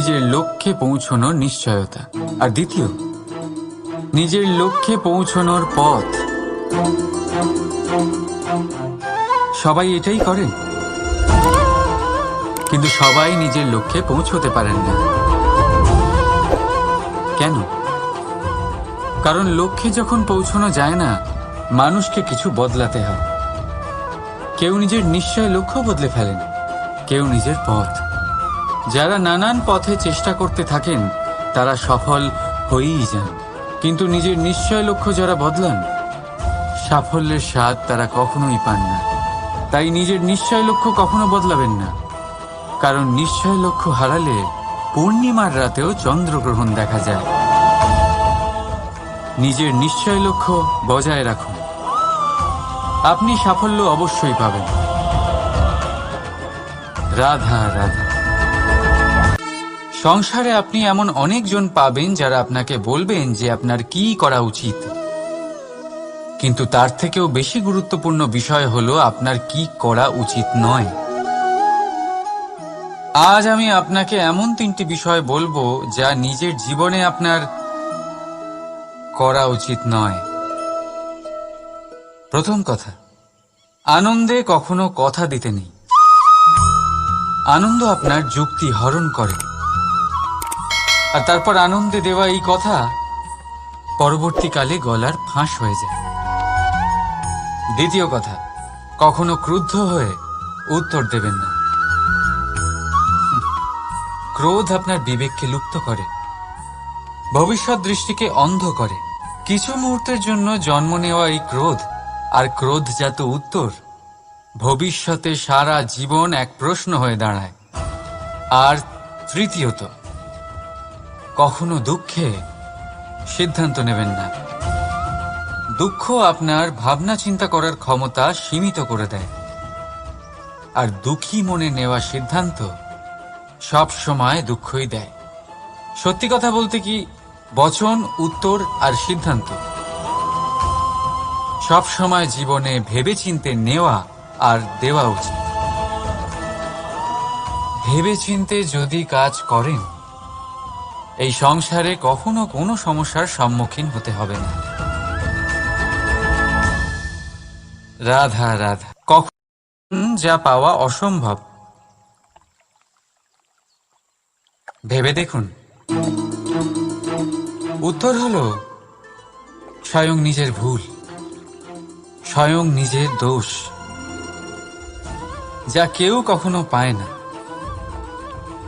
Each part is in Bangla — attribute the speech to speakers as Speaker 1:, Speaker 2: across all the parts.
Speaker 1: নিজের লক্ষ্যে পৌঁছানোর নিশ্চয়তা, আর দ্বিতীয় নিজের লক্ষ্যে পৌঁছানোর পথ। সবাই এটাই করেন, কিন্তু সবাই নিজের লক্ষ্যে পৌঁছতে পারেন না। কেন? কারণ লক্ষ্যে যখন পৌঁছানো যায় না, মানুষকে কিছু বদলাতে হয়। কেউ নিজের নিশ্চয় লক্ষ্য বদলে ফেলেন, কেউ নিজের পথ। যারা নানান পথে চেষ্টা করতে থাকেন তারা সফল হয়েই যান, কিন্তু নিজের নিশ্চয় লক্ষ্য যারা বদলান, সাফল্যের স্বাদ তারা কখনোই পান না। তাই নিজের নিশ্চয় লক্ষ্য কখনো বদলাবেন না, কারণ নিশ্চয় লক্ষ্য হারালে পূর্ণিমার রাতেও চন্দ্রগ্রহণ দেখা যায়। নিজের নিশ্চয় লক্ষ্য বজায় রাখুন, আপনি সাফল্য অবশ্যই পাবেন। রাধা রাধা। সংসারে আপনি এমন অনেকজন পাবেন যারা আপনাকে বলবেন যে আপনার কি করা উচিত, কিন্তু তার থেকেও বেশি গুরুত্বপূর্ণ বিষয় হলো আপনার কি করা উচিত নয়। আজ আমি আপনাকে এমন 3টি বিষয় বলবো যা নিজের জীবনে আপনার করা উচিত নয়। প্রথম কথা, আনন্দে কখনো কথা দিতে নেই। আনন্দ আপনার যুক্তি হরণ করে, আর তারপর আনন্দে দেওয়া এই কথা পরবর্তীকালে গলার ফাঁস হয়ে যায়। দ্বিতীয় কথা, কখনো ক্রুদ্ধ হয়ে উত্তর দেবেন না। ক্রোধ আপনার বিবেককে লুপ্ত করে, ভবিষ্যৎ দৃষ্টিকে অন্ধ করে। কিছু মুহূর্তের জন্য জন্ম নেওয়া এই ক্রোধ আর ক্রোধজাত উত্তর ভবিষ্যতে সারা জীবন এক প্রশ্ন হয়ে দাঁড়ায়। আর তৃতীয়ত, কখনো দুঃখে সিদ্ধান্ত নেবেন না। দুঃখ আপনার ভাবনা চিন্তা করার ক্ষমতা সীমিত করে দেয়, আর দুঃখী মনে নেওয়া সিদ্ধান্ত সব সময় দুঃখই দেয়। সত্যি কথা বলতে কি, বচন, উত্তর আর সিদ্ধান্ত সব সময় জীবনে ভেবেচিন্তে নেওয়া আর দেওয়া উচিত। ভেবেচিন্তে যদি কাজ করেন, এই সংসারে কখনো কোনো সমস্যার সম্মুখীন হতে হবে না। রাধা রাধা। কখন যা পাওয়া অসম্ভব, ভেবে দেখুন। উত্তর হলো স্বয়ং নিজের ভুল, স্বয়ং নিজের দোষ, যা কেউ কখনো পায় না।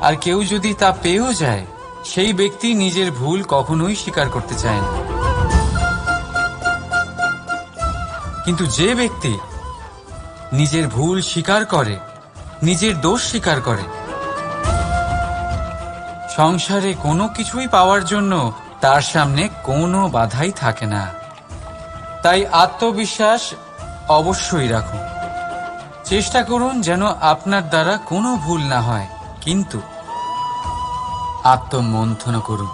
Speaker 1: আর কেউ যদি তা পেয়েও যায়, সেই ব্যক্তি নিজের ভুল কখনোই স্বীকার করতে চায় না। কিন্তু যে ব্যক্তি নিজের ভুল স্বীকার করে, নিজের দোষ স্বীকার করে, সংসারে কোনো কিছুই পাওয়ার জন্য তার সামনে কোনো বাধাই থাকে না। তাই আত্মবিশ্বাস অবশ্যই রাখুন। চেষ্টা করুন যেন আপনার দ্বারা কোনো ভুল না হয়, কিন্তু আত্মমন্থন করুন।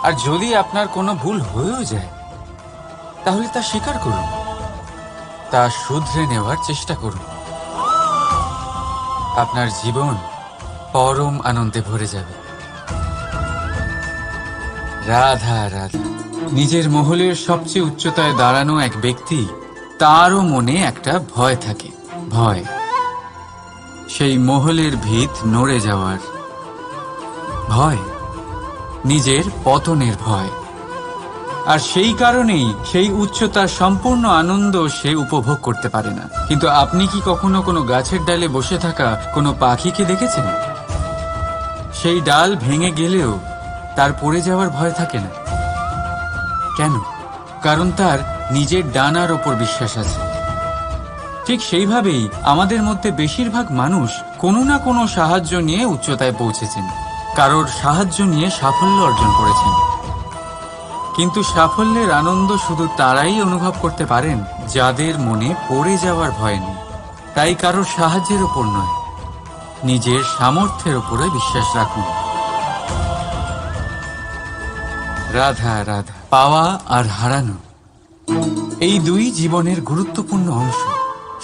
Speaker 1: আর যদি আপনার কোনো ভুল হয়েও যায়, তাহলে তা স্বীকার করুন, তা শুধরে নেওয়ার চেষ্টা করুন। আপনার জীবন পরম আনন্দে ভরে যাবে। রাধা রাধা। নিজের মহলের সবচেয়ে উচ্চতায় দাঁড়ানো এক ব্যক্তি, তারও মনে একটা ভয় থাকে। ভয়, সেই মহলের ভিত নড়ে যাওয়ার ভয়, নিজের পতনের ভয়। আর সেই কারণেই সেই উচ্চতার সম্পূর্ণ আনন্দ সে উপভোগ করতে পারে না। কিন্তু আপনি কি কখনো কোনো গাছের ডালে বসে থাকা কোনো পাখিকে দেখেছেন? সেই ডাল ভেঙে গেলেও তার পড়ে যাওয়ার ভয় থাকে না। কেন? কারণ তার নিজের ডানার ওপর বিশ্বাস আছে। ঠিক সেইভাবেই আমাদের মধ্যে বেশিরভাগ মানুষ কোনো না কোনো সাহায্য নিয়ে উচ্চতায় পৌঁছেছেন, কারোর সাহায্য নিয়ে সাফল্য অর্জন করেছেন। কিন্তু সাফল্যের আনন্দ শুধু তারাই অনুভব করতে পারেন যাদের মনে পড়ে যাওয়ার ভয় নেই। তাই কারোর সাহায্যের ওপর নয়, নিজের সামর্থ্যের ওপরে বিশ্বাস রাখুন। রাধা রাধা। পাওয়া আর হারানো, এই দুই জীবনের গুরুত্বপূর্ণ অংশ।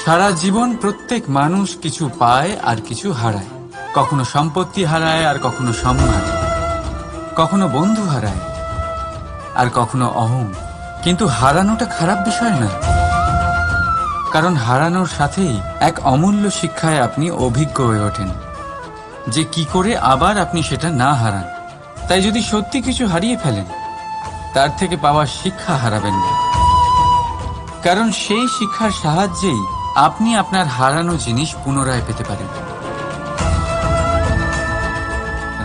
Speaker 1: সারা জীবন প্রত্যেক মানুষ কিছু পায় আর কিছু হারায়। কখনো সম্পত্তি হারায় আর কখনো সম্মান, কখনো বন্ধু হারায় আর কখনো অহং। কিন্তু হারানোটা খারাপ বিষয় না, কারণ হারানোর সাথেই এক অমূল্য শিক্ষায় আপনি অভিজ্ঞ হয়ে ওঠেন যে কি করে আবার আপনি সেটা না হারান। তাই যদি সত্যি কিছু হারিয়ে ফেলেন, তার থেকে পাওয়া শিক্ষা হারাবেন না, কারণ সেই শিক্ষার সাহায্যেই আপনি আপনার হারানো জিনিস পুনরায় পেতে পারেন।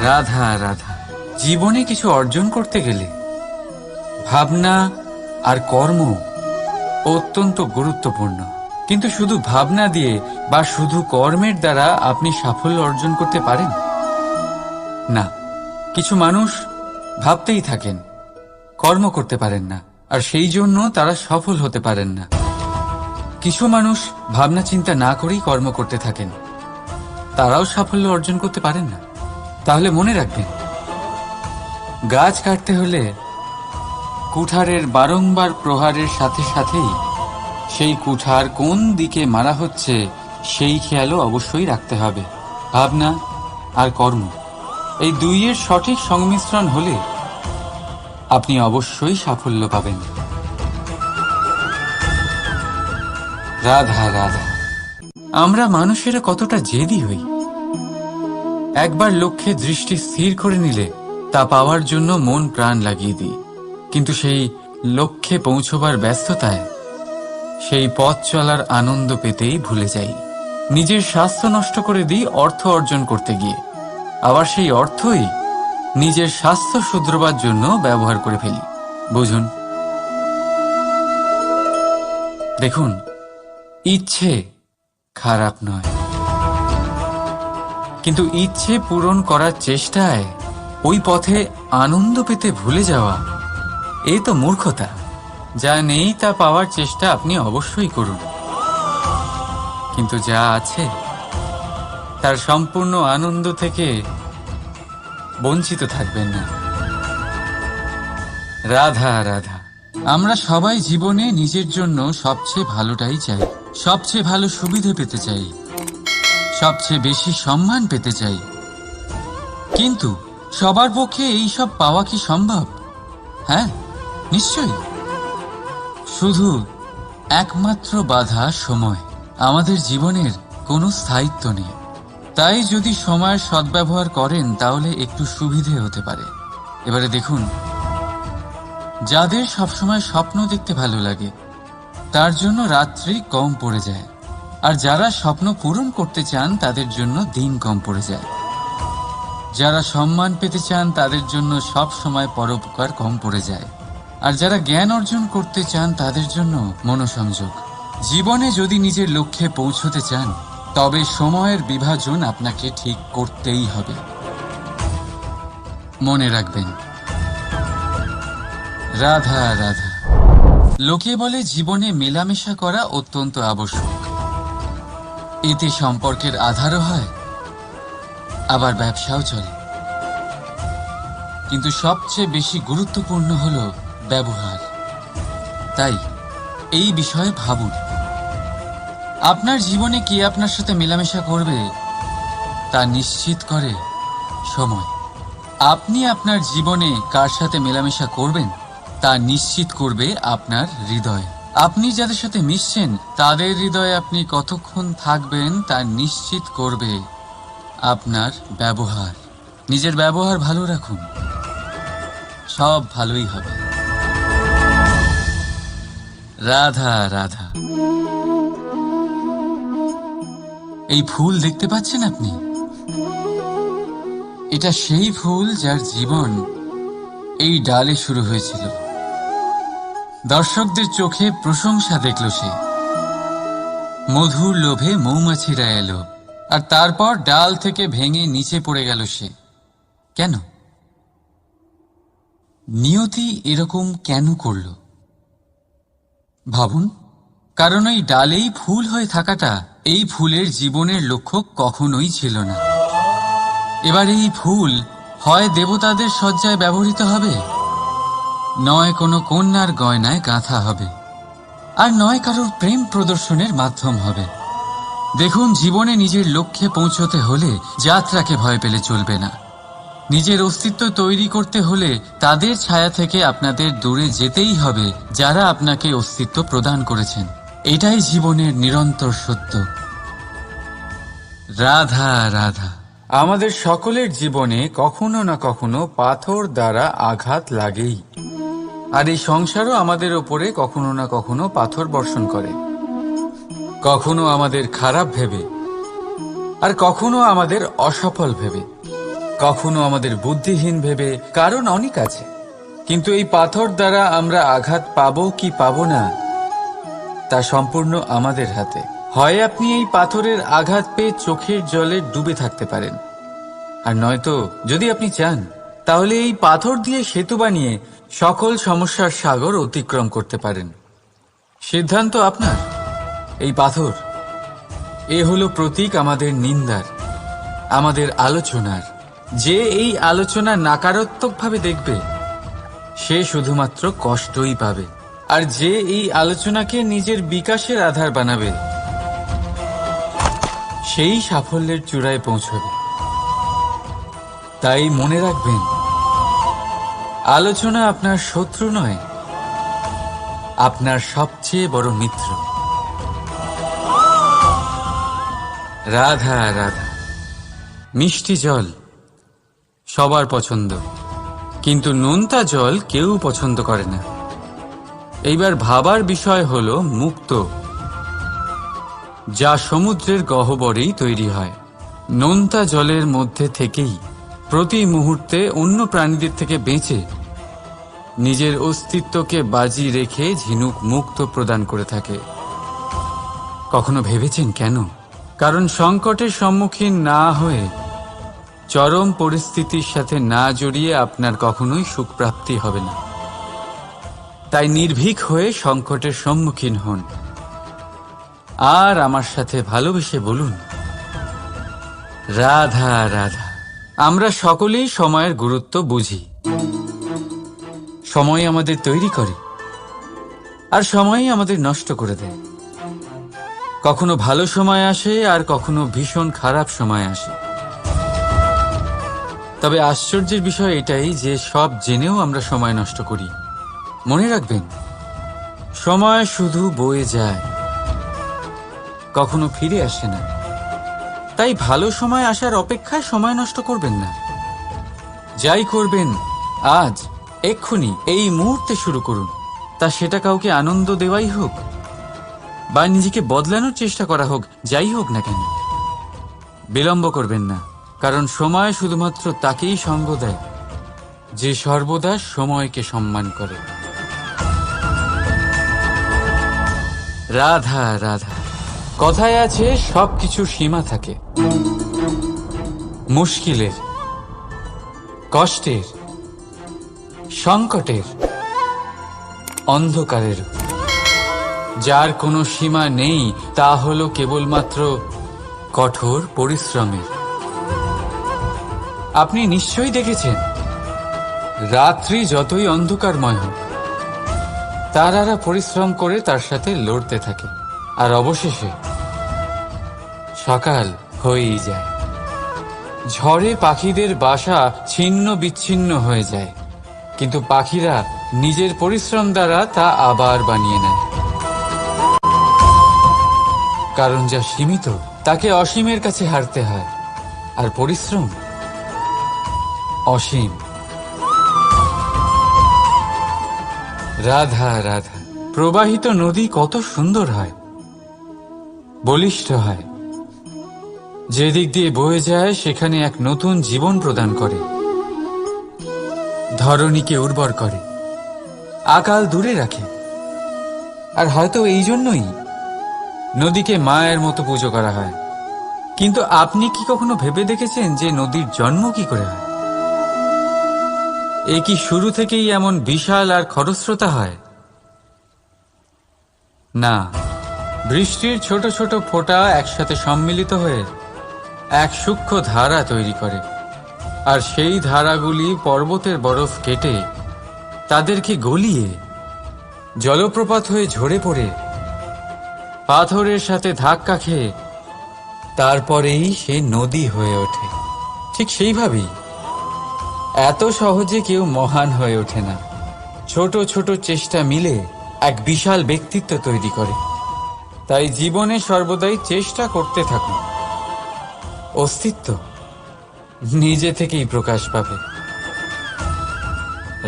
Speaker 1: রাধা রাধা। জীবনে কিছু অর্জন করতে গেলে ভাবনা আর কর্ম অত্যন্ত গুরুত্বপূর্ণ। কিন্তু শুধু ভাবনা দিয়ে বা শুধু কর্মের দ্বারা আপনি সাফল্য অর্জন করতে পারেন না। কিছু মানুষ ভাবতেই থাকেন, কর্ম করতে পারেন না, আর সেই জন্য তারা সফল হতে পারেন না। কিছু মানুষ ভাবনা চিন্তা না করেই কর্ম করতে থাকেন, তারাও সাফল্য অর্জন করতে পারেন না। তাহলে মনে রাখবেন, গাছ কাটতে হলে কুঠারের বারংবার প্রহারের সাথে সাথেই সেই কুঠার কোন দিকে মারা হচ্ছে সেই খেয়ালও অবশ্যই রাখতে হবে। ভাবনা আর কর্ম, এই দুইয়ের সঠিক সংমিশ্রণ হলে আপনি অবশ্যই সাফল্য পাবেন। রাধা রাধা। আমরা মানুষেরা কতটা জেদি হই। একবার লক্ষ্যে দৃষ্টি স্থির করে নিলে তা পাওয়ার জন্য মন প্রাণ লাগিয়ে দিই, কিন্তু সেই লক্ষ্যে পৌঁছবার ব্যস্ততায় সেই পথ চলার আনন্দ পেতেই ভুলে যাই। নিজের স্বাস্থ্য নষ্ট করে দিই অর্থ অর্জন করতে গিয়ে, আবার সেই অর্থই নিজের স্বাস্থ্য শুধরবার জন্য ব্যবহার করে ফেলি। বুঝুন, দেখুন, ইচ্ছে খারাপ নয়, কিন্তু ইচ্ছে পূরণ করার চেষ্টায় ওই পথে আনন্দ পেতে ভুলে যাওয়া, এ তো মূর্খতা। যা নেই তা পাওয়ার চেষ্টা আপনি অবশ্যই করুন, কিন্তু যা আছে তার সম্পূর্ণ আনন্দ থেকে বঞ্চিত থাকবেন না। রাধা রাধা। আমরা সবাই জীবনে নিজের জন্য সবচেয়ে ভালোটাই চাই, সবচেয়ে ভালো সুবিধে পেতে চাই, সবচেয়ে বেশি সম্মান পেতে চাই। কিন্তু সবার পক্ষে এই সব পাওয়া কি সম্ভব? হ্যাঁ, নিশ্চয়ই। শুধু একমাত্র বাধা সময়। আমাদের জীবনের কোনো স্থায়িত্ব নেই, তাই যদি সময়ের সদ্ব্যবহার করেন তাহলে একটু সুবিধে হতে পারে। এবারে দেখুন, যাদের সবসময় স্বপ্ন দেখতে ভালো লাগে তার জন্য রাত্রি কম পড়ে যায়, আর যারা স্বপ্ন পূরণ করতে চান তাদের জন্য দিন কম পড়ে যায়। যারা সম্মান পেতে চান তাদের জন্য সব সময় পরোপকার কম পড়ে যায়, আর যারা জ্ঞান অর্জন করতে চান তাদের জন্য মনোসংযোগ। জীবনে যদি নিজের লক্ষ্যে পৌঁছতে চান তবে সময়ের বিভাজন আপনাকে ঠিক করতেই হবে। মনে রাখবেন। রাধা রাধা। লোকে বলে জীবনে মেলামেশা করা অত্যন্ত আবশ্যক, এতে সম্পর্কের আধারও হয়, আবার ব্যবসাও চলে। কিন্তু সবচেয়ে বেশি গুরুত্বপূর্ণ হল ব্যবহার। তাই এই বিষয়ে ভাবুন, আপনার জীবনে কে আপনার সাথে মেলামেশা করবে তা নিশ্চিত করে সময়। আপনি আপনার জীবনে কার সাথে মেলামেশা করবেন তা নিশ্চিত করবে আপনার হৃদয়। আপনি যাদের সাথে মিশছেন তাদের হৃদয়ে আপনি কতক্ষণ থাকবেন তা নিশ্চিত করবে আপনার ব্যবহার। নিজের ব্যবহার ভালো রাখুন, সব ভালোই হবে। রাধা রাধা। এই ফুল দেখতে পাচ্ছেন আপনি? এটা সেই ফুল যার জীবন এই ডালে শুরু হয়েছিল। দর্শকদের চোখে প্রশংসা দেখল সে, মধুর লোভে মৌমাছিরা এলো, আর তারপর ডাল থেকে ভেঙে নিচে পড়ে গেল সে। কেন? নিয়তি এরকম কেন করল? ভাবুন, কারণ এই ডালেই ফুল হয়ে থাকাটা এই ফুলের জীবনের লক্ষ্য কখনোই ছিল না। এবার এই ফুল হয় দেবতাদের সজ্জায় ব্যবহৃত হবে, নয় কোনো কন্যার গয়নায় গাঁথা হবে, আর নয় কারোর প্রেম প্রদর্শনের মাধ্যম হবে। দেখুন, জীবনে নিজের লক্ষ্যে পৌঁছতে হলে যাত্রাকে ভয় পেলে চলবে না। নিজের অস্তিত্ব তৈরি করতে হলে তাদের ছায়া থেকে আপনাদের দূরে যেতেই হবে যারা আপনাকে অস্তিত্ব প্রদান করেছেন। এটাই জীবনের নিরন্তর সত্য। রাধা রাধা। আমাদের সকলের জীবনে কখনো না কখনো পাথর দ্বারা আঘাত লাগেই, আর এই সংসারও আমাদের ওপরে কখনো না কখনো পাথর বর্ষণ করে, কখনো আমাদের খারাপ ভেবে, আর কখনো আমাদের অসফল ভেবে, কখনো আমাদের বুদ্ধিহীন ভেবে। কারণ অনেক আছে, কিন্তু এই পাথর দ্বারা আমরা আঘাত পাবো কি পাবো না তা সম্পূর্ণ আমাদের হাতে। হয় আপনি এই পাথরের আঘাত পেয়ে চোখের জলে ডুবে থাকতে পারেন, আর নয়তো যদি আপনি চান তাহলে এই পাথর দিয়ে সেতু বানিয়ে সকল সমস্যার সাগর অতিক্রম করতে পারেন। সিদ্ধান্ত আপনার। এই পাথর এ হলো প্রতীক আমাদের নিন্দার, আমাদের আলোচনার। যে এই আলোচনা নাকারাত্মকভাবে দেখবে সে শুধুমাত্র কষ্টই পাবে, আর যে এই আলোচনাকে নিজের বিকাশের আধার বানাবে সেই সাফল্যের চূড়ায় পৌঁছবে। তাই মনে রাখবেন, আলোচনা আপনার শত্রু নয়, আপনার সবচেয়ে বড় মিত্র। রাধা রাধা। মিষ্টি জল সবার পছন্দ, কিন্তু নোনতা জল কেউ পছন্দ করে না। এইবার ভাবার বিষয় হলো মুক্ত, যা সমুদ্রের গহ্বরেই তৈরি হয়। নোনতা জলের মধ্যে থেকেই প্রতি মুহূর্তে অন্য প্রাণীদের থেকে বেঁচে নিজের অস্তিত্বকে বাজি রেখে ঝিনুক মুক্ত প্রদান করে থাকে। কখনো ভেবেছেন কেন? কারণ সংকটের সম্মুখীন না হয়ে, চরম পরিস্থিতির সাথে না জড়িয়ে আপনার কখনোই সুখ প্রাপ্তি হবে না। তাই নির্ভীক হয়ে সংকটের সম্মুখীন হন, আর আমার সাথে ভালোবেসে বলুন, রাধা রাধা। আমরা সকলেই সময়ের গুরুত্ব বুঝি। সময় আমাদের তৈরি করে, আর সময়ই আমাদের নষ্ট করে দেয়। কখনো ভালো সময় আসে, আর কখনো ভীষণ খারাপ সময় আসে। তবে আশ্চর্যের বিষয় এটাই যে সব জেনেও আমরা সময় নষ্ট করি। মনে রাখবেন, সময় শুধু বয়ে যায়, কখনো ফিরে আসে না। তাই ভালো সময় আসার অপেক্ষায় সময় নষ্ট করবেন না। যাই করবেন আজ, এক্ষুনি, এই মুহূর্তে শুরু করুন। তা সেটা কাউকে আনন্দ দেওয়াই হোক, বা নিজেকে বদলানোর চেষ্টা করা হোক, যাই হোক না কেন, বিলম্ব করবেন না। কারণ সময় শুধুমাত্র তাকেই সঙ্গ দেয় যে সর্বদা সময়কে সম্মান করে। রাধা রাধা। কথায় আছে, সবকিছুর সীমা থাকে। মুশকিলের, কষ্টের, সংকটের, অন্ধকারের। যার কোনো সীমা নেই তা হলো কেবলমাত্র কঠোর পরিশ্রমের। আপনি নিশ্চয়ই দেখেছেন, রাত্রি যতই অন্ধকারময় হোক, তারারা পরিশ্রম করে তার সাথে লড়তে থাকে, আর অবশেষে সকাল হয়েই যায়। ঝড়ে পাখিদের বাসা ছিন্ন বিচ্ছিন্ন হয়ে যায়, কিন্তু পাখিরা নিজের পরিশ্রম দ্বারা তা আবার বানিয়ে নেয়। কারণ যা সীমিত তাকে অসীমের কাছে হারতে হয়, আর পরিশ্রম অসীম। রাধা রাধা। প্রবাহিত নদী কত সুন্দর হয়, বলিষ্ঠ হয়। যেদিক দিয়ে বয়ে যায় সেখানে এক নতুন জীবন প্রদান করে, ধরণীকে উর্বর করে, আকাল দূরে রাখে। আর হয়তো এই জন্যই নদীকে মায়ের মতো পুজো করা হয়। কিন্তু আপনি কি কখনো ভেবে দেখেছেন যে নদীর জন্ম কি করে হয়? এ কি শুরু থেকেই এমন বিশাল আর খরস্রোতা হয়? না, বৃষ্টির ছোট ছোট ফোঁটা একসাথে সম্মিলিত হয়ে এক সূক্ষ্ম ধারা তৈরি করে, আর সেই ধারাগুলি পর্বতের বরফ কেটে তাদেরকে গলিয়ে জলপ্রপাত হয়ে ঝরে পড়ে পাথরের সাথে ধাক্কা খেয়ে তারপরেই সে নদী হয়ে ওঠে। ঠিক সেইভাবেই এত সহজে কেউ মহান হয়ে ওঠে না। ছোট ছোট চেষ্টা মিলে এক বিশাল ব্যক্তিত্ব তৈরি করে। তাই জীবনে সর্বদাই চেষ্টা করতে থাকুন। অস্তিত্ব নিজে থেকেই প্রকাশ পাবে।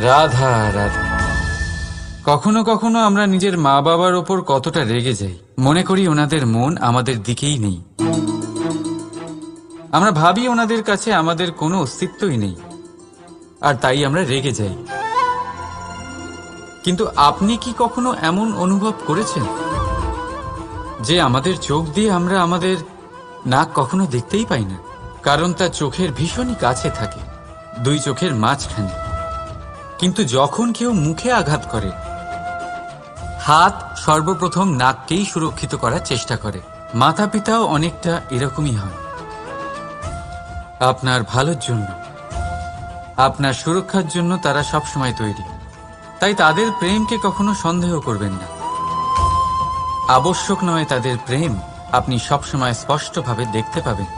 Speaker 1: রাধা রাধা। কখনো কখনো আমরা নিজের মা বাবার ওপর কতটা রেগে যাই, মনে করি ওনাদের মন আমাদের দিকেই নেই। আমরা ভাবি ওনাদের কাছে আমাদের কোনো অস্তিত্বই নেই, আর তাই আমরা রেগে যাই। কিন্তু আপনি কি কখনো এমন অনুভব করেছেন যে আমাদের চোখ দিয়ে আমরা আমাদের নাক কখনো দেখতেই পাই না, কারণ তা চোখের ভীষণই কাছে থাকে, দুই চোখের মাঝখানে। কিন্তু যখন কেউ মুখে আঘাত করে, হাত সর্বপ্রথম নাককেই সুরক্ষিত করার চেষ্টা করে। মাতা পিতাও অনেকটা এরকমই হয়। আপনার ভালোর জন্য, আপনার সুরক্ষার জন্য তারা সবসময় তৈরি। তাই তাদের প্রেমকে কখনো সন্দেহ করবেন না। আবশ্যক নয় তাদের প্রেম আপনি সবসময় স্পষ্টভাবে দেখতে পাবেন,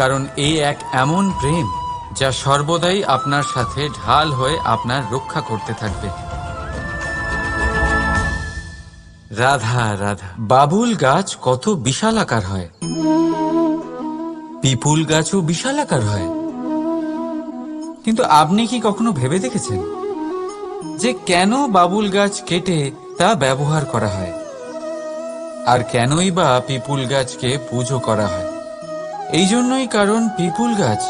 Speaker 1: কারণ এই এক এমন প্রেম যা সর্বদাই আপনার সাথে ঢাল হয়ে আপনার রক্ষা করতে থাকবে। রাধা রাধা। বাবুল গাছ কত বিশাল আকার হয়, পিপুল গাছও বিশাল আকার হয়। কিন্তু আপনি কি কখনো ভেবে দেখেছেন যে কেন বাবুল গাছ কেটে তা ব্যবহার করা হয়, আর কেনই বা পিপুল গাছকে পুজো করা হয়? এই জন্যই, কারণ পিপুল গাছ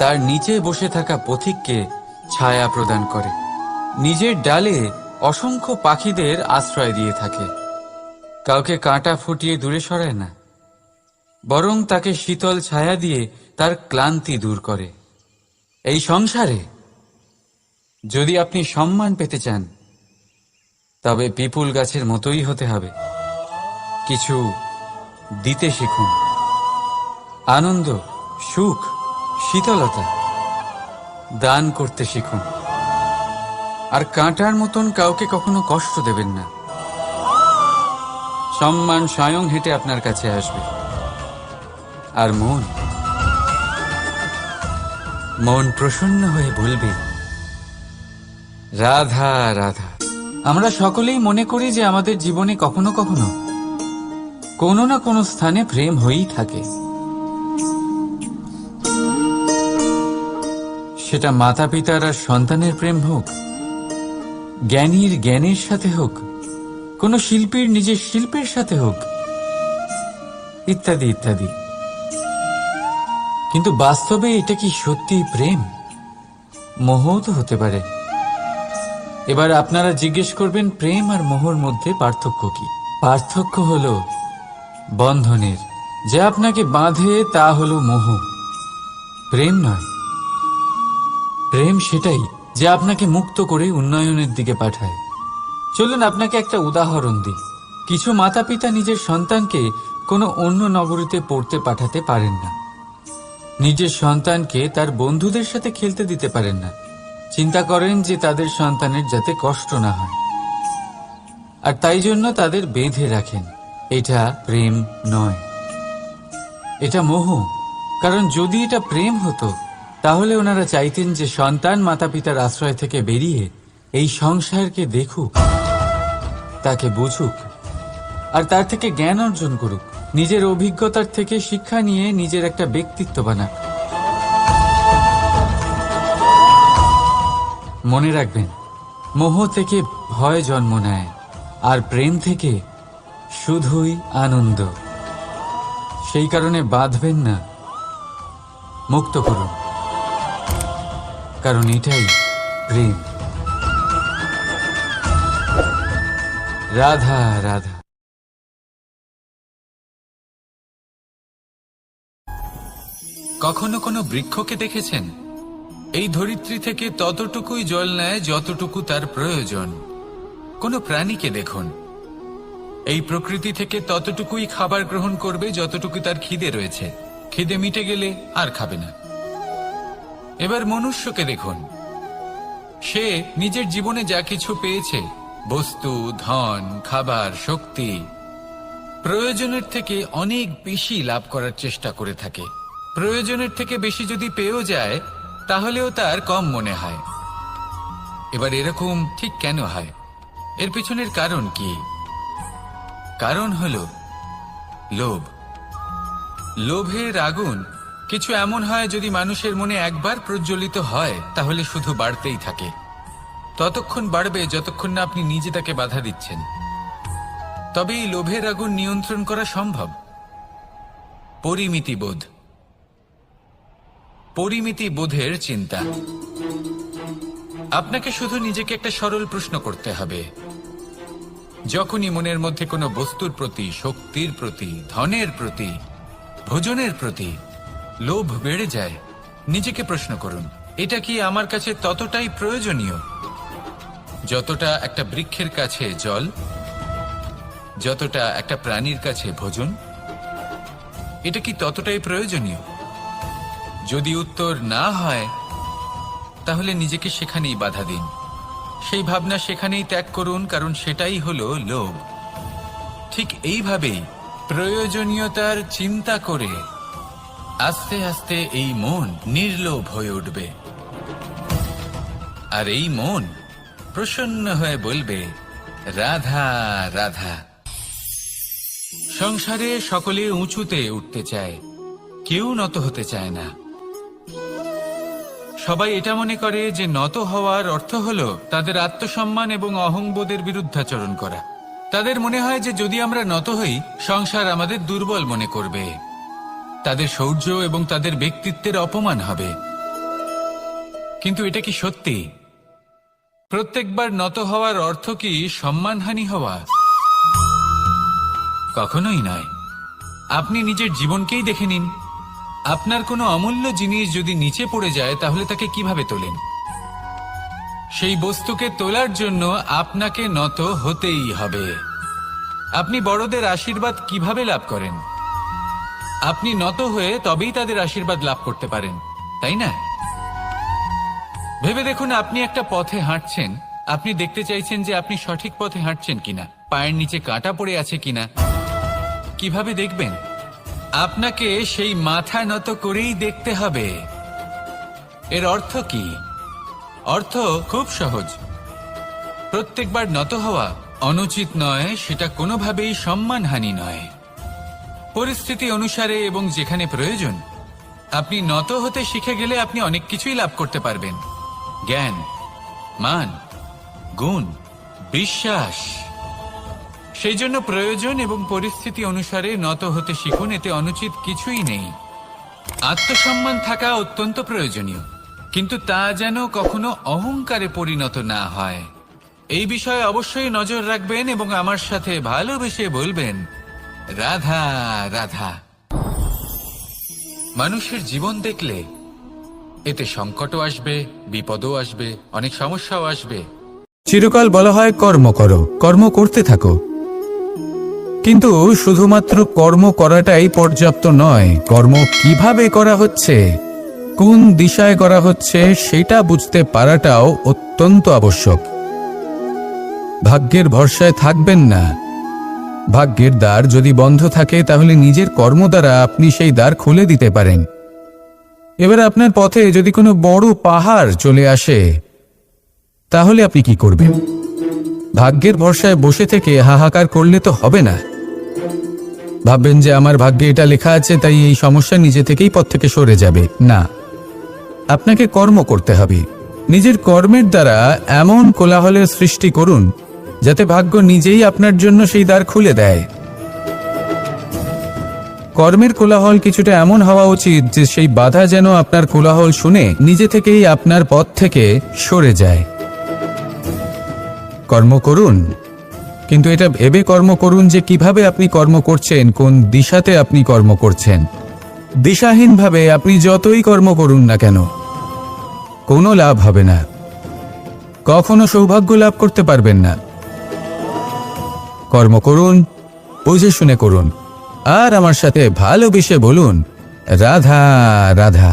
Speaker 1: তার নিচে বসে থাকা পথিককে ছায়া প্রদান করে, নিজের ডালে অসংখ্য পাখিদের আশ্রয় দিয়ে থাকে, কাউকে কাঁটা ফুটিয়ে দূরে সরায় না, বরং তাকে শীতল ছায়া দিয়ে তার ক্লান্তি দূর করে। এই সংসারে যদি আপনি সম্মান পেতে চান, তবে পিপুল গাছের মতোই হতে হবে। কিছু দিতে শিখুন, আনন্দ, সুখ, শীতলতা দান করতে শিখুন। আর কাঁটার মতন কাউকে কখনো কষ্ট দেবেন না। সম্মান স্বয়ং হেঁটে আপনার কাছে আসবে। আর মন প্রসন্ন হয়ে বলবে রাধা রাধা। আমরা সকলেই মনে করি যে আমাদের জীবনে কখনো কখনো কোনো না কোনো স্থানে প্রেম হয়েই থাকে। সেটা মাতা পিতার আর সন্তানের প্রেম হোক, জ্ঞানীর জ্ঞানের সাথে হোক, কোনো শিল্পীর নিজের শিল্পের সাথে হোক, ইত্যাদি ইত্যাদি। কিন্তু বাস্তবে এটা কি সত্যি প্রেম? মোহও তো হতে পারে। এবার আপনারা জিজ্ঞেস করবেন, প্রেম আর মোহর মধ্যে পার্থক্য কি? পার্থক্য হলো বন্ধনের। যে আপনাকে বাঁধে তা হলো মোহ, প্রেম নয়। প্রেম সেটাই যে আপনাকে মুক্ত করে উন্নয়নের দিকে পাঠায়। চলুন আপনাকে একটা উদাহরণ দিই। কিছু মাতা পিতা নিজের সন্তানকে কোনো অন্য নগরীতে পড়তে পাঠাতে পারেন না, নিজের সন্তানকে তার বন্ধুদের সাথে খেলতে দিতে পারেন না। চিন্তা করেন যে তাদের সন্তানের যাতে কষ্ট না হয়, আর তাই জন্য তাদের বেঁধে রাখেন। এটা প্রেম নয়, এটা মোহ। কারণ যদি এটা প্রেম হতো, তাহলে ওনারা চাইতেন যে সন্তান মাতা পিতার আশ্রয় থেকে বেরিয়ে এই সংসারকে দেখুক, তাকে বুঝুক, আর তার থেকে জ্ঞান অর্জন করুক, নিজের অভিজ্ঞতার থেকে শিক্ষা নিয়ে নিজের একটা ব্যক্তিত্ব বানাক। মনে রাখবেন, মোহ থেকে ভয় জন্ম নেয়, আর প্রেম থেকে শুধুই আনন্দ। সেই কারণে বাঁধবেন না, মুক্ত করুন, কারণ এটাই প্রেম। রাধা রাধা। কখনো কোনো বৃক্ষকে দেখেছেন? এই ধরিত্রী থেকে ততটুকুই জল নেয় যতটুকু তার প্রয়োজন। কোনো প্রাণীকে দেখুন, এই প্রকৃতি থেকে ততটুকুই খাবার গ্রহণ করবে যতটুকু তার খিদে রয়েছে। খিদে মিটে গেলে আর খাবে না। এবার মনুষ্যকে দেখুন, সে নিজের জীবনে যা কিছু পেয়েছে, বস্তু, ধন, খাবার, শক্তি, প্রয়োজনের থেকে অনেক বেশি লাভ করার চেষ্টা করে থাকে। প্রয়োজনের থেকে বেশি যদি পেয়েও যায় তাহলেও তার কম মনে হয়। এবার এরকম ঠিক কেন হয়? এর পিছনের কারণ কি? কারণ হলো লোভ। লোভের আগুন কিছু এমন হয়, যদি মানুষের মনে একবার প্রজ্বলিত হয় তাহলে শুধু বাড়তেই থাকে। ততক্ষণ বাড়বে যতক্ষণ না আপনি নিজে তাকে বাধা দিচ্ছেন। তবে এই লোভের আগুন নিয়ন্ত্রণ করা সম্ভব। পরিমিতিবোধ, পরিমিতিবোধের চিন্তা। আপনাকে শুধু নিজেকে একটা সরল প্রশ্ন করতে হবে। যখনই মনের মধ্যে কোনো বস্তুর প্রতি, শক্তির প্রতি, ধনের প্রতি, ভোজনের প্রতি লোভ বেড়ে যায়, নিজেকে প্রশ্ন করুন, এটা কি আমার কাছে ততটাই প্রয়োজনীয় যতটা একটা বৃক্ষের কাছে জল, যতটা একটা প্রাণীর কাছে ভোজন? এটা কি ততটাই প্রয়োজনীয়? যদি উত্তর না হয় তাহলে নিজেকে সেখানেই বাধা দিন। সেই ভাবনা সেখানেই ত্যাগ করুন, কারণ সেটাই হলো লোভ। ঠিক এইভাবেই প্রয়োজনীয়তার চিন্তা করে আস্তে আস্তে এই মন নির্লোভ হয়ে উঠবে। আর এই মন প্রসন্ন হয়ে বলবে, রাধা রাধা। সংসারে সকলে উঁচুতে উঠতে চায়, কেউ নত হতে চায় না। সবাই এটা মনে করে যে নত হওয়ার অর্থ হলো তাদের আত্মসম্মান এবং অহংবোধের বিরুদ্ধাচরণ করা। তাদের মনে হয় যে যদি আমরা নত হই, সংসার আমাদের দুর্বল মনে করবে, তাদের শৌর্য এবং তাদের ব্যক্তিত্বের অপমান হবে। কিন্তু এটা কি সত্যি? প্রত্যেকবার নত হওয়ার অর্থ কি সম্মানহানি হওয়া? কখনোই নয়। আপনি নিজের জীবনকেই দেখে নিন। আপনার কোনো অমূল্য জিনিস যদি নিচে পড়ে যায় তাহলে তাকে কিভাবে তোলেন? সেই বস্তুকে তোলার জন্য আপনাকে নত হতেই হবে। আপনি বড়দের আশীর্বাদ কিভাবে লাভ করেন? আপনি নত হয়ে তবেই তাদের আশীর্বাদ লাভ করতে পারেন, তাই না? ভেবে দেখুন, আপনি একটা পথে হাঁটছেন, আপনি দেখতে চাইছেন যে আপনি সঠিক পথে হাঁটছেন কিনা, পায়ের নিচে কাঁটা পড়ে আছে কিনা। কিভাবে দেখবেন? আপনাকে সেই মাথা নত করেই দেখতে হবে। এর অর্থ কি? অর্থ খুব সহজ। প্রত্যেকবার নত হওয়া অনুচিত নয়, সেটা কোনোভাবেই সম্মানহানি নয়। পরিস্থিতি অনুসারে এবং যেখানে প্রয়োজন আপনি নত হতে শিখে গেলে আপনি অনেক কিছুই লাভ করতে পারবেন। জ্ঞান, মান, গুণ, বিশ্বাস। সেই জন্য প্রয়োজন এবং পরিস্থিতি অনুসারে নত হতে শিখুন, এতে অনুচিত কিছুই নেই। আত্মসম্মান থাকা অত্যন্ত প্রয়োজনীয়, কিন্তু তা যেন কখনো অহংকারে পরিণত না হয়। এই বিষয়ে অবশ্যই নজর রাখবেন এবং আমার সাথে ভালোবেসে বলবেন, রাধা রাধা। মানুষের জীবন দেখলে এতে সংকটও আসবে, বিপদও আসবে, অনেক সমস্যাও আসবে।
Speaker 2: চিরকাল বলা হয় কর্ম করো, কর্ম করতে থাকো। কিন্তু শুধুমাত্র কর্ম করাটাই পর্যাপ্ত নয়। কর্ম কিভাবে করা হচ্ছে, কোন দিশায় করা হচ্ছে সেটা বুঝতে পারাটাও অত্যন্ত আবশ্যক। ভাগ্যের ভরসায় থাকবেন না। ভাগ্যের দ্বার যদি বন্ধ থাকে তাহলে নিজের কর্ম দ্বারা আপনি সেই দ্বার খুলে দিতে পারেন। এবার আপনার পথে যদি কোনো বড় পাহাড় চলে আসে তাহলে আপনি কি করবেন? ভাগ্যের ভরসায় বসে থেকে হাহাকার করলে তো হবে না। ভাববেন যে আমার ভাগ্যে এটা লেখা আছে তাই এই সমস্যা নিজে থেকেই পথ থেকে সরে যাবে। না, আপনাকে কর্ম করতে হবে। নিজের কর্মের দ্বারা এমন কোলাহলের সৃষ্টি করুন যাতে ভাগ্য নিজেই আপনার জন্য সেই দ্বার খুলে দেয়। কর্মের কোলাহল কিছুটা এমন হওয়া উচিত যে সেই বাধা যেন আপনার কোলাহল শুনে নিজে থেকেই আপনার পথ থেকে সরে যায়। কর্ম করুন, কিন্তু এটা ভেবে কর্ম করুন যে কিভাবে আপনি কর্ম করছেন, কোন দিশাতে আপনি কর্ম করছেন। দিশাহীনভাবে আপনি যতই কর্ম করুন না কেন কোনো লাভ হবে না, কখনো সৌভাগ্য লাভ করতে পারবেন না। কর্ম করুন, বুঝে শুনে করুন, আর আমার সাথে ভালোবেসে বলুন, রাধা রাধা।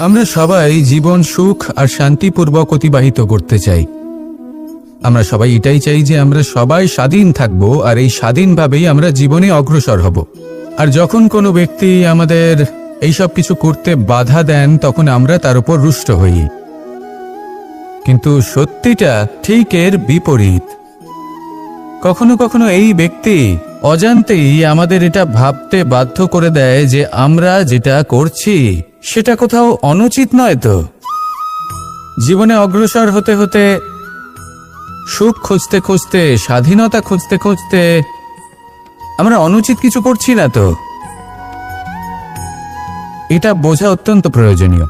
Speaker 2: আমরা সবাই জীবন সুখ আর শান্তিপূর্বক অতিবাহিত করতে চাই, আমরা সবাই এটাই চাই যে আমরা সবাই স্বাধীন থাকব, আর এই স্বাধীনভাবেই আমরা জীবনে অগ্রসর হব। আর যখন কোনো ব্যক্তি আমাদের এইসব কিছু করতে বাধা দেন, তখন আমরা তার উপর রুষ্ট হই। কিন্তু সত্যিটা ঠিক এর বিপরীত। কখনো কখনো এই ব্যক্তি অজান্তেই আমাদের এটা ভাবতে বাধ্য করে দেয় যে আমরা যেটা করছি সেটা কোথাও অনুচিত নয় তো। জীবনে অগ্রসর হতে হতে, সুখ খুঁজতে খুঁজতে, স্বাধীনতা খুঁজতে খুঁজতে আমরা অনুচিত কিছু করছি না তো। এটা বোঝা অত্যন্ত প্রয়োজনীয়।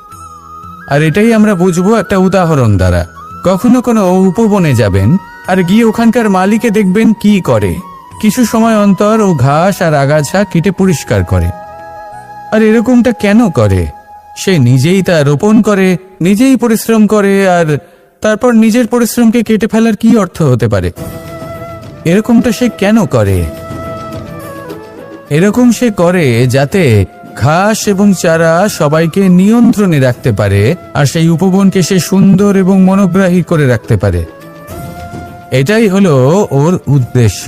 Speaker 2: আর এটাই আমরা বুঝবো একটা উদাহরণ দ্বারা। কখনো কোনো উপবনে যাবেন আর গিয়ে ওখানকার মালিকে দেখবেন কি করে। কিছু সময় অন্তর ও ঘাস আর আগাছা কেটে পরিষ্কার করে। আর এরকমটা কেন করে? সে নিজেই তা রোপণ করে, নিজেই পরিশ্রম করে, আর তারপর নিজের পরিশ্রমকে কেটে ফেলার কি অর্থ হতে পারে? এরকমটা সে কেন করে? এরকম সে করে যাতে ঘাস এবং চারা সবাইকে নিয়ন্ত্রণে রাখতে পারে, আর সেই উপবনকে সে সুন্দর এবং মনোগ্রাহী করে রাখতে পারে। এটাই হলো ওর উদ্দেশ্য।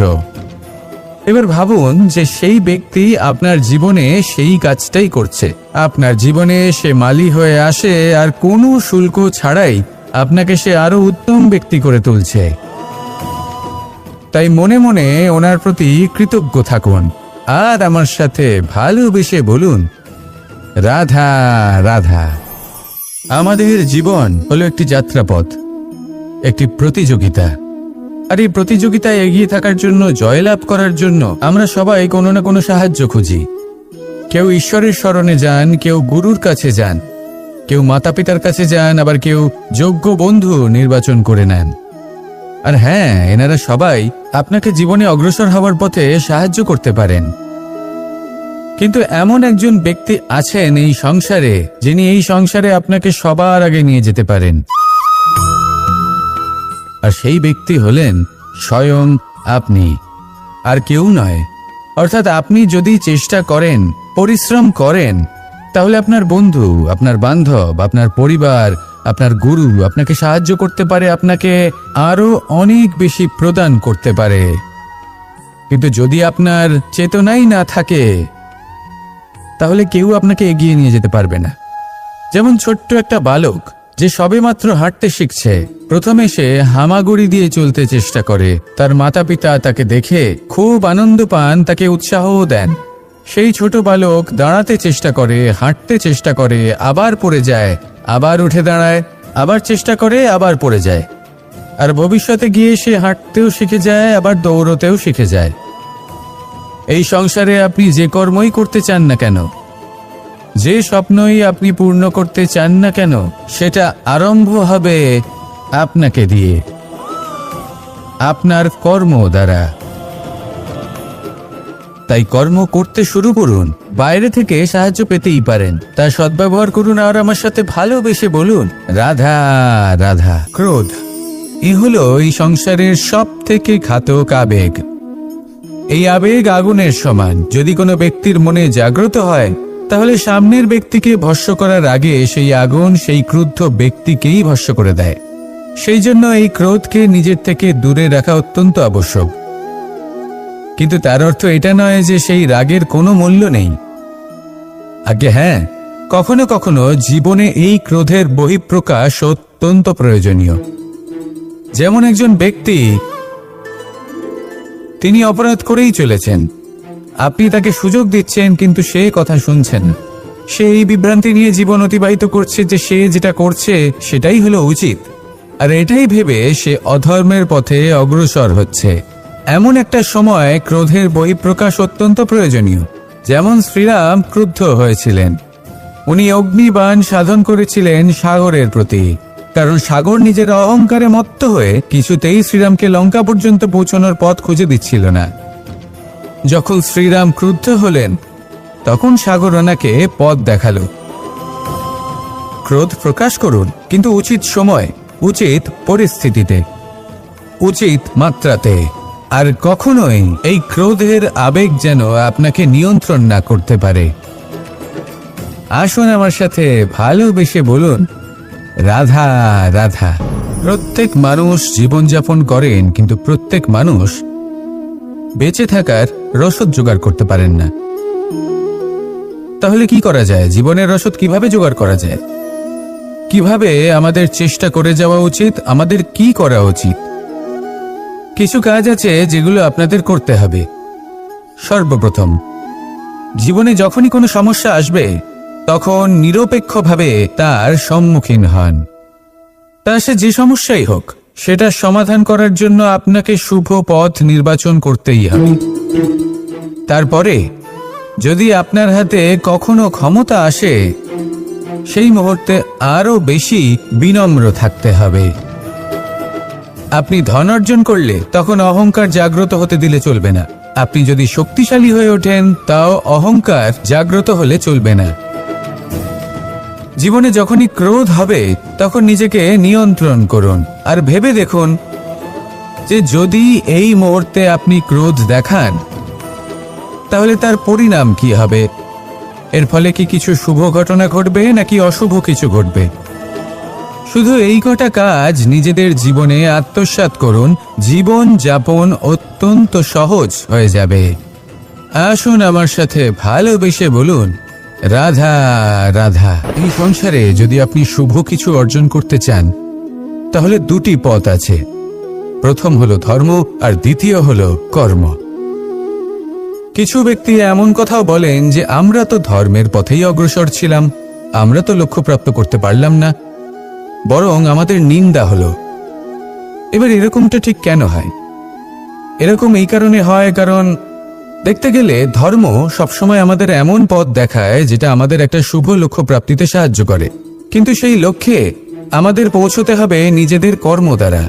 Speaker 2: এবার ভাবুন যে সেই ব্যক্তি আপনার জীবনে সেই কাজটাই করছে। আপনার জীবনে সে মালি হয়ে আসে, আর কোনো শুল্ক ছাড়াই আপনাকে সে আরো উত্তম ব্যক্তি করে তুলছে। তাই মনে মনে ওনার প্রতি কৃতজ্ঞ থাকুন, আর আমার সাথে ভালোবেসে বলুন, রাধা রাধা। আমাদের জীবন হলো একটি যাত্রাপথ, একটি প্রতিযোগিতা। আর এই প্রতিযোগিতায় এগিয়ে থাকার জন্য, জয়লাভ করার জন্য আমরা সবাই কোনো না কোনো সাহায্য খুঁজি। কেউ ঈশ্বরের শরণে যান, কেউ গুরুর কাছে যান, কেউ মাতা পিতার কাছে যান, আবার কেউ যোগ্য বন্ধু নির্বাচন করে নেন। আর হ্যাঁ, এনারা সবাই আপনাকে জীবনে অগ্রসর হওয়ার পথে সাহায্য করতে পারেন। কিন্তু এমন একজন ব্যক্তি আছেন এই সংসারে, যিনি এই সংসারে আপনাকে সবার আগে নিয়ে যেতে পারেন। আর সেই ব্যক্তি হলেন স্বয়ং আপনি, আর কেউ নয়। অর্থাৎ আপনি যদি চেষ্টা করেন, পরিশ্রম করেন, তাহলে আপনার বন্ধু, আপনার বান্ধব, আপনার পরিবার, আপনার গুরু আপনাকে সাহায্য করতে পারে, আপনাকে আরো অনেক বেশি প্রদান করতে পারে। কিন্তু যদি আপনার চেতনাই না থাকে, তাহলে কেউ আপনাকে এগিয়ে নিয়ে যেতে পারবে না। যেমন ছোট্ট একটা বালক যে সবেমাত্র হাঁটতে শিখছে, প্রথমে সে হামাগুড়ি দিয়ে চলতে চেষ্টা করে। তার মাতা পিতা তাকে দেখে খুব আনন্দ পান, তাকে উৎসাহও দেন। সেই ছোট বালক দাঁড়াতে চেষ্টা করে, হাঁটতে চেষ্টা করে, আবার পড়ে যায়, আবার উঠে দাঁড়ায়, আবার চেষ্টা করে, আবার পড়ে যায়। আর ভবিষ্যতে গিয়ে সে হাঁটতেও শিখে যায়, আবার দৌড়তেও শিখে যায়। এই সংসারে আপনি যে কর্মই করতে চান না কেন, যে স্বপ্নই আপনি পূর্ণ করতে চান না কেন, সেটা আরম্ভ হবে আপনাকে দিয়ে, আপনার কর্ম দ্বারা। তাই কর্ম করতে শুরু করুন। বাইরে থেকে সাহায্য পেতেই পারেন, তার সদ্ব্যবহার করুন, আর আমার সাথে ভালোবেসে বলুন, রাধা রাধা। ক্রোধ এ হলো এই সংসারের সব থেকে ঘাতক আবেগ। এই আবেগ আগুনের সমান। যদি কোনো ব্যক্তির মনে জাগ্রত হয়, তাহলে সামনের ব্যক্তিকে ভস্ম করার আগে সেই আগুন সেই ক্রুদ্ধ ব্যক্তিকেই ভস্ম করে দেয়। সেই জন্য এই ক্রোধকে নিজের থেকে দূরে রাখা অত্যন্ত আবশ্যক। কিন্তু তার অর্থ এটা নয় যে সেই রাগের কোনো মূল্য নেই। আগে হ্যাঁ, কখনো কখনো জীবনে এই ক্রোধের বহিঃপ্রকাশ অত্যন্ত প্রয়োজনীয়। যেমন একজন ব্যক্তি, তিনি অপরাধ করেই চলেছেন, আপনি তাকে সুযোগ দিচ্ছেন, কিন্তু সে কথা শুনছেন। সে এই বিভ্রান্তি নিয়ে জীবন অতিবাহিত করছে যে সে যেটা করছে সেটাই হলো উচিত, আর এটাই ভেবে সে অধর্মের পথে অগ্রসর হচ্ছে। এমন একটা সময় ক্রোধের বহিঃপ্রকাশ অত্যন্ত প্রয়োজনীয়। যেমন শ্রীরাম ক্রুদ্ধ হয়েছিলেন, উনি অগ্নিবাণ সাধন করেছিলেন সাগরের প্রতি, কারণ সাগর নিজের অহংকারে মত্ত হয়ে কিছুতেই শ্রীরামকে লঙ্কা পর্যন্ত পৌঁছানোর পথ খুঁজে দিচ্ছিল না। যখন শ্রীরাম ক্রুদ্ধ হলেন, তখন সাগর ওনাকে পথ দেখালো। ক্রোধ প্রকাশ করুন, কিন্তু উচিত সময়, উচিত পরিস্থিতিতে, উচিত মাত্রাতে। আর কখনোই এই ক্রোধের আবেগ যেন আপনাকে নিয়ন্ত্রণ না করতে পারে। আসুন আমার সাথে ভালোবেসে বলুন, রাধা রাধা। প্রত্যেক মানুষ জীবনযাপন করেন, কিন্তু প্রত্যেক মানুষ বেঁচে থাকার রসদ জোগাড় করতে পারেন না। তাহলে কি করা যায়? জীবনের রসদ কিভাবে জোগাড় করা যায়? কিভাবে আমাদের চেষ্টা করে যাওয়া উচিত? আমাদের কি করা উচিত? কিছু কাজ আছে যেগুলো আপনাদের করতে হবে। সর্বপ্রথম, জীবনে যখনই কোনো সমস্যা আসবে তখন নিরপেক্ষভাবে তার সম্মুখীন হন। তা সে যে সমস্যাই হোক, সেটা সমাধান করার জন্য আপনাকে শুভ পথ নির্বাচন করতেই হবে। তারপরে যদি আপনার হাতে কখনো ক্ষমতা আসে, সেই মুহূর্তে আরো বেশি বিনম্র থাকতে হবে। আপনি ধন অর্জন করলে তখন অহংকার জাগ্রত হতে দিলে চলবে না। আপনি যদি শক্তিশালী হয়ে ওঠেন, তাও অহংকার জাগ্রত হলে চলবে না। জীবনে যখনই ক্রোধ হবে তখন নিজেকে নিয়ন্ত্রণ করুন, আর ভেবে দেখুন যে যদি এই মুহূর্তে আপনি ক্রোধ দেখান তাহলে তার পরিণাম কি হবে। এর ফলে কি কিছু শুভ ঘটনা ঘটবে নাকি অশুভ কিছু ঘটবে? শুধু এই কটা কাজ নিজেদের জীবনে আত্মসাৎ করুন, জীবন যাপন অত্যন্ত সহজ হয়ে যাবে। আসুন আমার সাথে ভালোবেসে বলুন, রাধা রাধা। এই সংসারে যদি আপনি শুভ কিছু অর্জন করতে চান তাহলে দুটি পথ আছে। প্রথম হলো ধর্ম আর দ্বিতীয় হলো কর্ম। কিছু ব্যক্তি এমন কথাও বলেন যে আমরা তো ধর্মের পথেই অগ্রসর ছিলাম, আমরা তো লক্ষ্যপ্রাপ্ত করতে পারলাম না, বরং আমাদের নিন্দা হলো। এবার এরকমটা ঠিক কেন হয়? এরকম এই কারণে হয় কারণ দেখতে গেলে ধর্ম সবসময় আমাদের এমন পথ দেখায় যেটা আমাদের একটা শুভ লক্ষ্য প্রাপ্তিতে সাহায্য করে, কিন্তু সেই লক্ষ্যে আমাদের পৌঁছতে হবে নিজেদের কর্ম দ্বারা।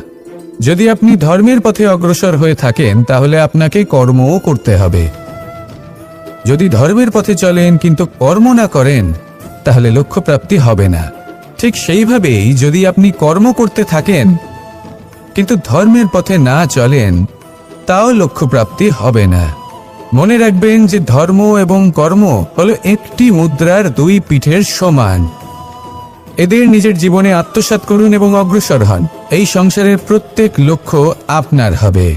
Speaker 2: যদি আপনি ধর্মের পথে অগ্রসর হয়ে থাকেন তাহলে আপনাকে কর্মও করতে হবে। যদি ধর্মের পথে চলেন কিন্তু কর্ম না করেন তাহলে লক্ষ্য প্রাপ্তি হবে না। ঠিক সেইভাবেই যদি আপনি কর্ম করতে থাকেন কিন্তু ধর্মের পথে না চলেন তাও লক্ষ্য প্রাপ্তি হবে না। মনে রাখবেন যে ধর্ম এবং কর্ম হলো একটি মুদ্রার দুই পিঠের সমান। এদের নিজের জীবনে আত্মসাৎ করুন এবং অগ্রসর হন। এই সংসারের প্রত্যেক লক্ষ্য আপনার হবে।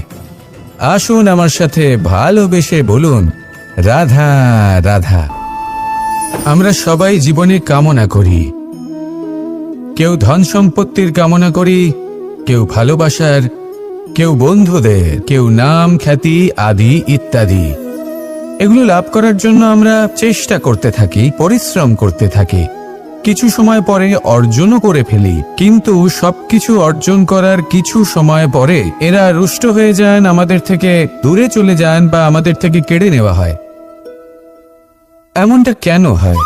Speaker 2: আসুন আমার সাথে ভালোবেসে বলুন, রাধা রাধা। আমরা সবাই জীবনে কামনা করি। কেউ ধন সম্পত্তির কামনা করি, কেউ ভালোবাসার, কেউ বন্ধুদের, কেউ নাম খ্যাতি আদি ইত্যাদি। এগুলো লাভ করার জন্য আমরা চেষ্টা করতে থাকি, পরিশ্রম করতে থাকি, কিছু সময় পরে অর্জনও করে ফেলি। কিন্তু সবকিছু অর্জন করার কিছু সময় পরে এরা রুষ্ট হয়ে যান, আমাদের থেকে দূরে চলে যান বা আমাদের থেকে কেড়ে নেওয়া হয়। এমনটা কেন হয়?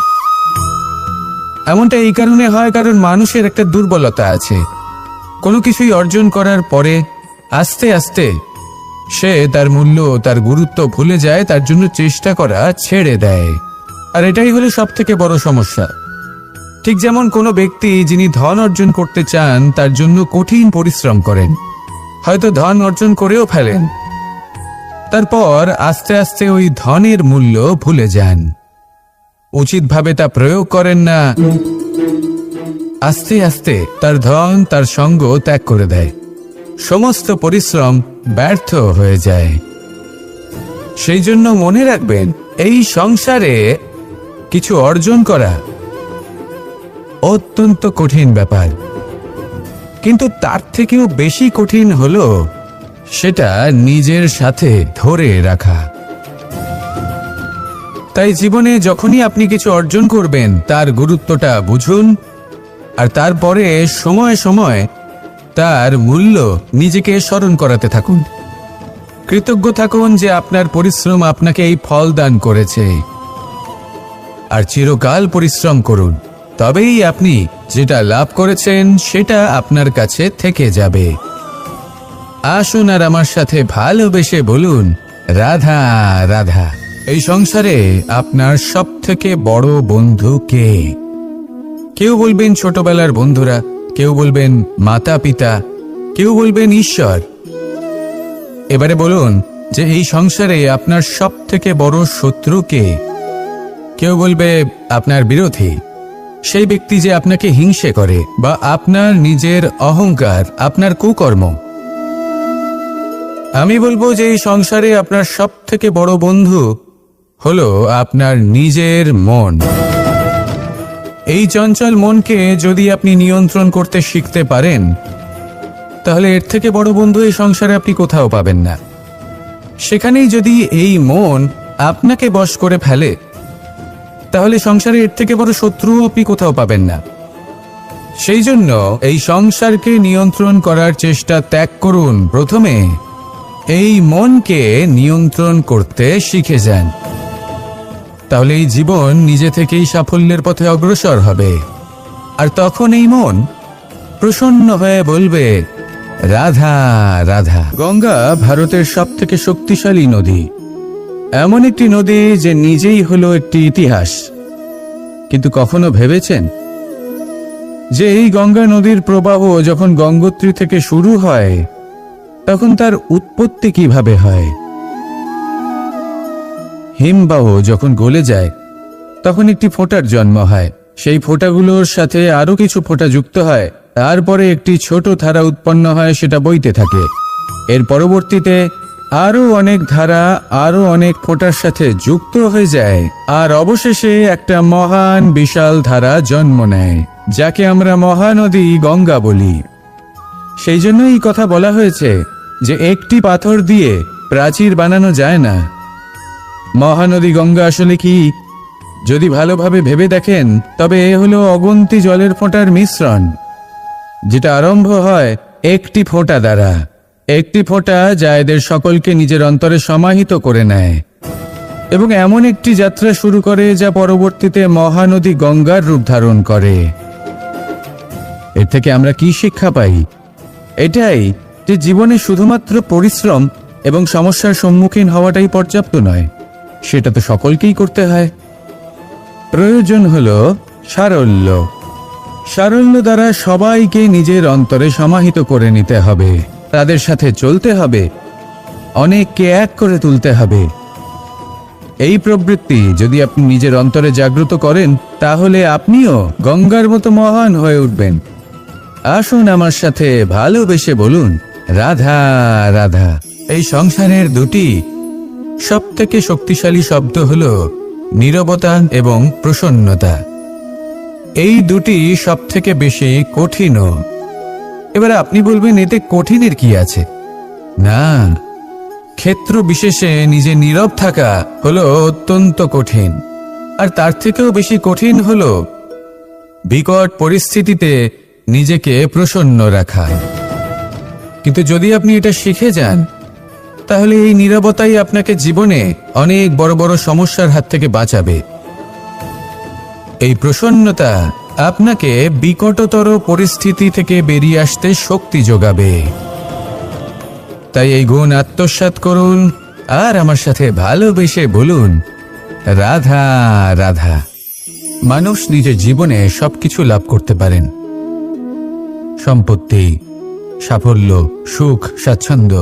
Speaker 2: এমনটা এই কারণে হয় কারণ মানুষের একটা দুর্বলতা আছে। কোনো কিছুই অর্জন করার পরে আস্তে আস্তে সে তার মূল্য, তার গুরুত্ব ভুলে যায়, তার জন্য চেষ্টা করা ছেড়ে দেয়। আর এটাই হলো সব থেকে বড় সমস্যা। ঠিক যেমন কোনো ব্যক্তি যিনি ধন অর্জন করতে চান তার জন্য কঠিন পরিশ্রম করেন, হয়তো ধন অর্জন করেও ফেলেন, তারপর আস্তে আস্তে ওই ধনের মূল্য ভুলে যান, উচিতভাবে তা প্রয়োগ করেন না, আস্তে আস্তে তার ধন তার সঙ্গ ত্যাগ করে দেয়, সমস্ত পরিশ্রম ব্যর্থ হয়ে যায়। সেই জন্য মনে রাখবেন, এই সংসারে কিছু অর্জন করা অত্যন্ত কঠিন ব্যাপার, কিন্তু তার থেকেও বেশি কঠিন হলো সেটা নিজের সাথে ধরে রাখা। তাই জীবনে যখনই আপনি কিছু অর্জন করবেন তার গুরুত্বটা বুঝুন, আর তারপরে সময় সময় তার মূল্য নিজেকে স্মরণ করাতে থাকুন। কৃতজ্ঞ থাকুন যে আপনার পরিশ্রম আপনাকে এই ফল দান করেছে, আর চিরকাল পরিশ্রম করুন, তবেই আপনি যেটা লাভ করেছেন সেটা আপনার কাছে থেকে যাবে। আসুন আর আমার সাথে ভালোবেসে বলুন, রাধা রাধা। এই সংসারে আপনার সব থেকে বড় বন্ধু কে? কেউ বলবেন ছোটবেলার বন্ধুরা, কেউ বলবেন মাতা পিতা, কেউ বলবেন ঈশ্বর। এবারে বলুন যে এই সংসারে আপনার সব থেকে বড় শত্রু কে? কেউ বলবে আপনার বিরোধী, সেই ব্যক্তি যে আপনাকে হিংসে করে বা আপনার নিজের অহংকার, আপনার কুকর্ম। আমি বলবো যে এই সংসারে আপনার সবথেকে বড় বন্ধু হলো আপনার নিজের মন। এই চঞ্চল মনকে যদি আপনি নিয়ন্ত্রণ করতে শিখতে পারেন, তাহলে এর থেকে বড় বন্ধু এই সংসারে আপনি কোথাও পাবেন না। সেখানেই যদি এই মন আপনাকে বশ করে ফেলে, তাহলে সংসারে এর থেকে বড় শত্রু আপনি কোথাও পাবেন না। সেই জন্য এই সংসারকে নিয়ন্ত্রণ করার চেষ্টা ত্যাগ করুন। প্রথমে এই মনকে নিয়ন্ত্রণ করতে শিখে যান, তাহলে এই জীবন নিজে থেকেই সাফল্যের পথে অগ্রসর হবে। আর তখন এই মন প্রসন্ন হয়ে বলবে, রাধা রাধা। গঙ্গা ভারতের সবথেকে শক্তিশালী নদী, এমন একটি নদী যে নিজেই হলো একটি ইতিহাস। কিন্তু কখনো ভেবেছেন যে এই গঙ্গা নদীর প্রবাহ যখন গঙ্গোত্রী থেকে শুরু হয়, তখন তার উৎপত্তি কিভাবে হয়? হিমবাহ যখন গলে যায়, তখন একটি ফোঁটার জন্ম হয়। সেই ফোঁটাগুলোর সাথে আরো কিছু ফোঁটা যুক্ত হয়, তারপরে একটি ছোট ধারা উৎপন্ন হয়, সেটা বইতে থাকে। এর পরবর্তীতে আরো অনেক ধারা আরো অনেক ফোঁটার সাথে যুক্ত হয়ে যায়, আর অবশেষে একটা মহান বিশাল ধারা জন্ম নেয়, যাকে আমরা মহানদী গঙ্গা বলি। সেই জন্য এই কথা বলা হয়েছে যে একটি পাথর দিয়ে প্রাচীর বানানো যায় না। মহানদী গঙ্গা আসলে কি, যদি ভালোভাবে ভেবে দেখেন, তবে এ হলো অগুন্তি জলের ফোঁটার মিশ্রণ, যেটা আরম্ভ হয় একটি ফোঁটা দ্বারা। একটি ফোঁটা যা এদের সকলকে নিজের অন্তরে সমাহিত করে নেয় এবং এমন একটি যাত্রা শুরু করে যা পরবর্তীতে মহানদী গঙ্গার রূপ ধারণ করে। এর থেকে আমরা কি শিক্ষা পাই? এটাই যে জীবনে শুধুমাত্র পরিশ্রম এবং সমস্যার সম্মুখীন হওয়াটাই পর্যাপ্ত নয়, সেটা তো সকলকেই করতে হয়। প্রয়োজন হলো সারল্য। সারল্য দ্বারা সবাইকে নিজের অন্তরে সমাহিত করে নিতে হবে, তাদের সাথে চলতে হবে, অনেককে এক করে তুলতে হবে। এই প্রবৃত্তি যদি আপনি নিজের অন্তরে জাগ্রত করেন, তাহলে আপনিও গঙ্গার মতো মহান হয়ে উঠবেন। আসুন আমার সাথে ভালোবেসে বলুন, রাধা রাধা। এই সংসারের দুটি সবথেকে শক্তিশালী শব্দ হল নীরবতা এবং প্রসন্নতা। এই দুটি সবথেকে বেশি কঠিনও। এবার আপনি বলবেন, এতে কঠিনের কি আছে? না, ক্ষেত্র বিশেষে নিজে নীরব থাকা হলো অত্যন্ত কঠিন। আর তার থেকেও বেশি কঠিন হলো বিকট পরিস্থিতিতে নিজেকে প্রসন্ন রাখা। কিন্তু যদি আপনি এটা শিখে যান, তাহলে এই নীরবতাই আপনাকে জীবনে অনেক বড় বড় সমস্যার হাত থেকে বাঁচাবে। এই প্রসন্নতা আপনাকে বিকটতর পরিস্থিতি থেকে বেরিয়ে আসতে শক্তি যোগাবে। তাই এই গুণ আত্মসাৎ করুন আর আমার সাথে ভালোবেসে বলুন, রাধা রাধা। মানুষ নিজের জীবনে সবকিছু লাভ করতে পারেন, সম্পত্তি, সাফল্য, সুখ, স্বাচ্ছন্দ্য,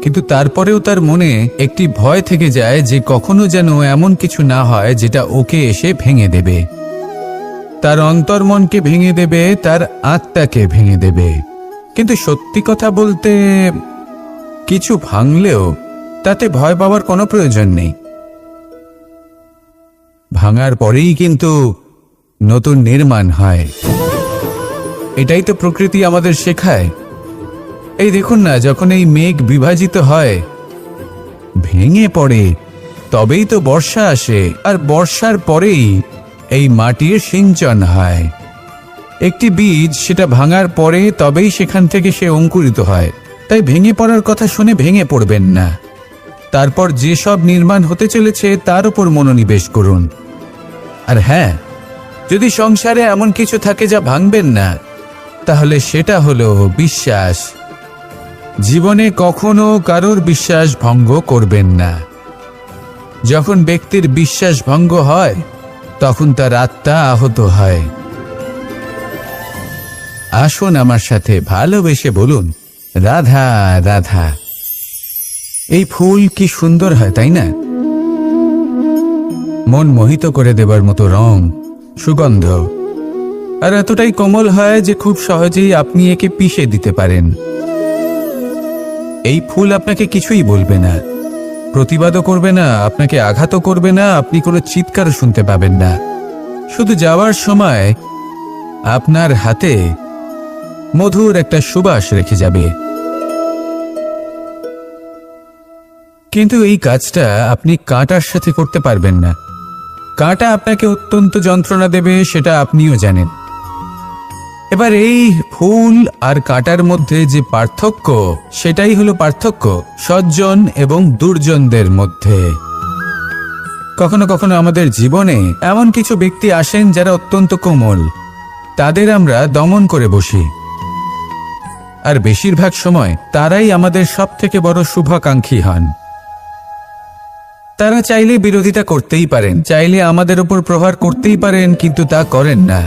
Speaker 2: কিন্তু তারপরেও তার মনে একটি ভয় থেকে যায় যে কখনো যেন এমন কিছু না হয় যেটা ওকে এসে ভেঙে দেবে, তার অন্তর্মনকে ভেঙে দেবে, তার আত্মাকে ভেঙে দেবে। কিন্তু সত্যি কথা বলতে, কিছু ভাঙলেও তাতে ভয় পাওয়ার কোনো প্রয়োজন নেই। ভাঙার পরেই কিন্তু নতুন নির্মাণ হয়। এটাই তো প্রকৃতি আমাদের শেখায়। এই দেখুন না, যখন এই মেঘ বিভাজিত হয়, ভেঙে পড়ে, তবেই তো বর্ষা আসে, আর বর্ষার পরেই এই মাটির সিঞ্চন হয়। একটি বীজ সেটা ভাঙার পরে তবেই সেখান থেকে সে অঙ্কুরিত হয়। তাই ভেঙে পড়ার কথা শুনে ভেঙে পড়বেন না। তারপর যেসব নির্মাণ হতে চলেছে তার উপর মনোনিবেশ করুন। আর হ্যাঁ, যদি সংসারে এমন কিছু থাকে যা ভাঙবেন না, তাহলে সেটা হলো বিশ্বাস। জীবনে কখনো কারোর বিশ্বাস ভঙ্গ করবেন না। যখন ব্যক্তির বিশ্বাস ভঙ্গ হয়, তখন তার আত্মা আহত হয়। আসুন আমার সাথে ভালোবেসে বলুন, রাধা রাধা। এই ফুল কি সুন্দর হয়, তাই না? মন মোহিত করে দেবার মতো রং, সুগন্ধ, আর এতটাই কোমল হয় যে খুব সহজেই আপনি একে পিষে দিতে পারেন। এই ফুল আপনাকে কিছুই বলবে না, প্রতিবাদও করবে না, আপনাকে আঘাতও করবে না, আপনি কোনো চিৎকারও শুনতে পাবেন না। শুধু যাওয়ার সময় আপনার হাতে মধুর একটা সুবাস রেখে যাবে। কিন্তু এই কাজটা আপনি কাঁটার সাথে করতে পারবেন না। কাঁটা আপনাকে অত্যন্ত যন্ত্রণা দেবে, সেটা আপনিও জানেন। এবার এই ফুল আর কাঁটার মধ্যে যে পার্থক্য, সেটাই হলো পার্থক্য সজ্জন এবং দুর্জনদের মধ্যে। কখনো কখনো আমাদের জীবনে এমন কিছু ব্যক্তি আসেন যারা অত্যন্ত কোমল, তাদের আমরা দমন করে বসি। আর বেশিরভাগ সময় তারাই আমাদের সব থেকে বড় শুভাকাঙ্ক্ষী হন। তারা চাইলে বিরোধিতা করতেই পারেন, চাইলে আমাদের উপর প্রহার করতেই পারেন, কিন্তু তা করেন না।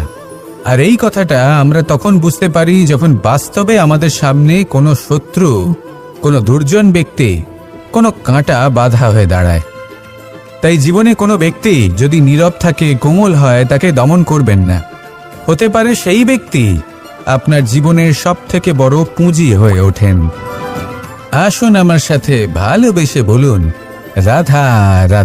Speaker 2: আর এই কথাটা আমরা তখন বুঝতে পারি যখন বাস্তবে আমাদের সামনে কোনো শত্রু, কোনো দুর্জন ব্যক্তি, কোনো কাঁটা বাধা হয়ে দাঁড়ায়। তাই জীবনে কোনো ব্যক্তি যদি নীরব থাকে, কোমল হয়, তাকে দমন করবেন না। হতে পারে সেই ব্যক্তি আপনার জীবনের সব থেকে বড় পুঁজি হয়ে ওঠেন। আসুন আমার সাথে ভালোবেসে বলুন, রাধা রাধা।